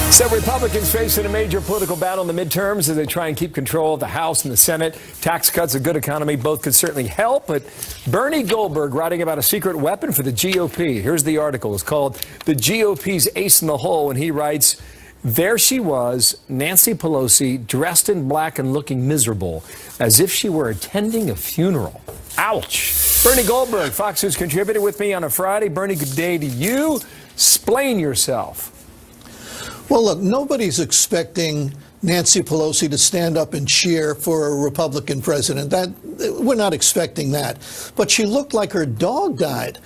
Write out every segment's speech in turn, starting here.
So Republicans facing a major political battle in the midterms as they try and keep control of the House and the Senate. Tax cuts, a good economy, both could certainly help. But Bernie Goldberg writing about a secret weapon for the GOP. Here's the article. It's called "The GOP's Ace in the Hole," and he writes, "There she was, Nancy Pelosi, dressed in black and looking miserable, as if she were attending a funeral." Ouch. Bernie Goldberg, Fox News contributor with me on a Friday. Bernie, good day to you. Explain yourself. Well, look, nobody's expecting Nancy Pelosi to stand up and cheer for a Republican president. We're not expecting that. But she looked like her dog died.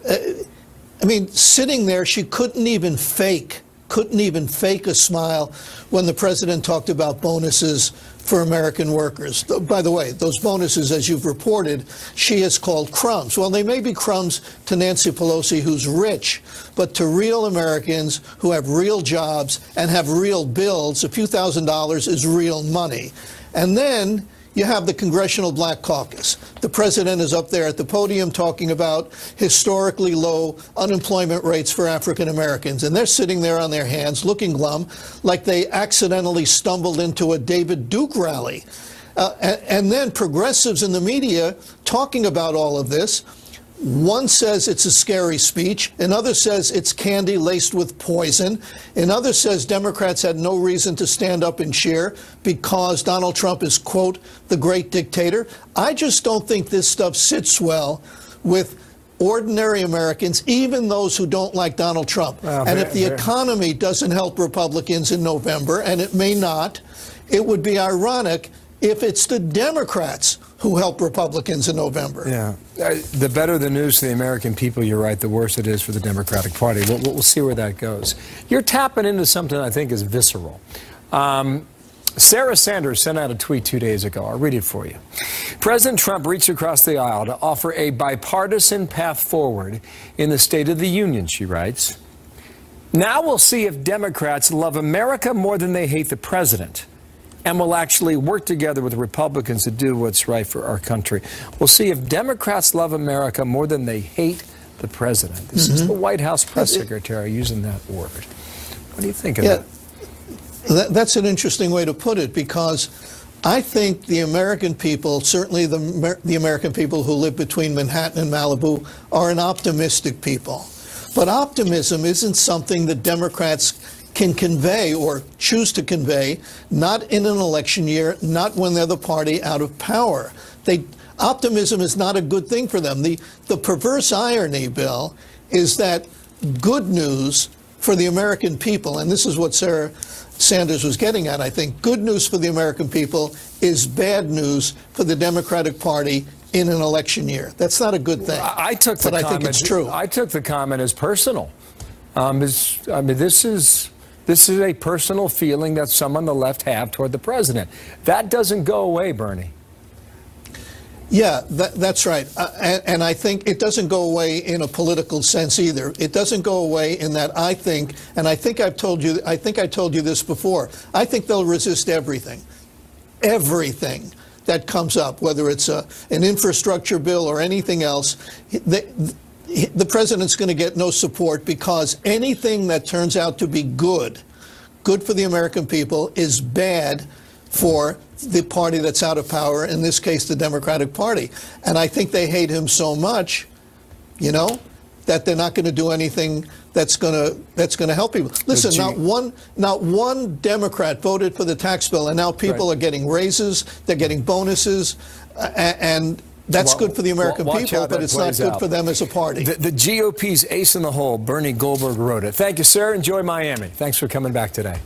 I mean, sitting there, she couldn't even fake a smile when the president talked about bonuses for American workers. By the way, those bonuses, as you've reported, she has called crumbs. Well, they may be crumbs to Nancy Pelosi, who's rich, but to real Americans who have real jobs and have real bills, a few $1,000s is real money. And then you have the Congressional Black Caucus. The president is up there at the podium talking about historically low unemployment rates for African Americans. And they're sitting there on their hands looking glum, like they accidentally stumbled into a David Duke rally. And then progressives in the media talking about all of this. One says it's a scary speech. Another says it's candy laced with poison. Another says Democrats had no reason to stand up and cheer because Donald Trump is, quote, the great dictator. I just don't think this stuff sits well with ordinary Americans, even those who don't like Donald Trump. And if the economy doesn't help Republicans in November, and it may not, it would be ironic if it's the Democrats who help Republicans in November. Yeah. The better the news to the American people, you're right, the worse it is for the Democratic Party. We'll see where that goes. You're tapping into something I think is visceral. Sarah Sanders sent out a tweet 2 days ago. I'll read it for you. President Trump reached across the aisle to offer a bipartisan path forward in the State of the Union, she writes. Now we'll see if Democrats love America more than they hate the president, and will actually work together with Republicans to do what's right for our country. We'll see if Democrats love America more than they hate the president. This is the White House press secretary using that word. What do you think of that? That's an interesting way to put it, because I think the American people, certainly the American people who live between Manhattan and Malibu, are an optimistic people. But optimism isn't something that Democrats can convey or choose to convey, not in an election year, not when they're the party out of power. Optimism is not a good thing for them. The perverse irony, Bill, is that good news for the American people, and this is what Sarah Sanders was getting at, I think, good news for the American people is bad news for the Democratic Party in an election year. That's not a good thing. I think it's true. I took the comment as personal. This is a personal feeling that some on the left have toward the president. That doesn't go away, Bernie. Yeah, that's right. And I think it doesn't go away in a political sense either. It doesn't go away in that I think I told you this before. I think they'll resist everything that comes up, whether it's an infrastructure bill or anything else. The president's going to get no support, because anything that turns out to be good for the American people is bad for the party that's out of power, in this case, the Democratic Party. And I think they hate him so much, that they're not going to do anything that's going to help people. Listen, not one Democrat voted for the tax bill, and now people are getting raises, they're getting bonuses, and that's good for the American people, but it's not good for them as a party. The GOP's ace in the hole, Bernie Goldberg wrote it. Thank you, sir. Enjoy Miami. Thanks for coming back today.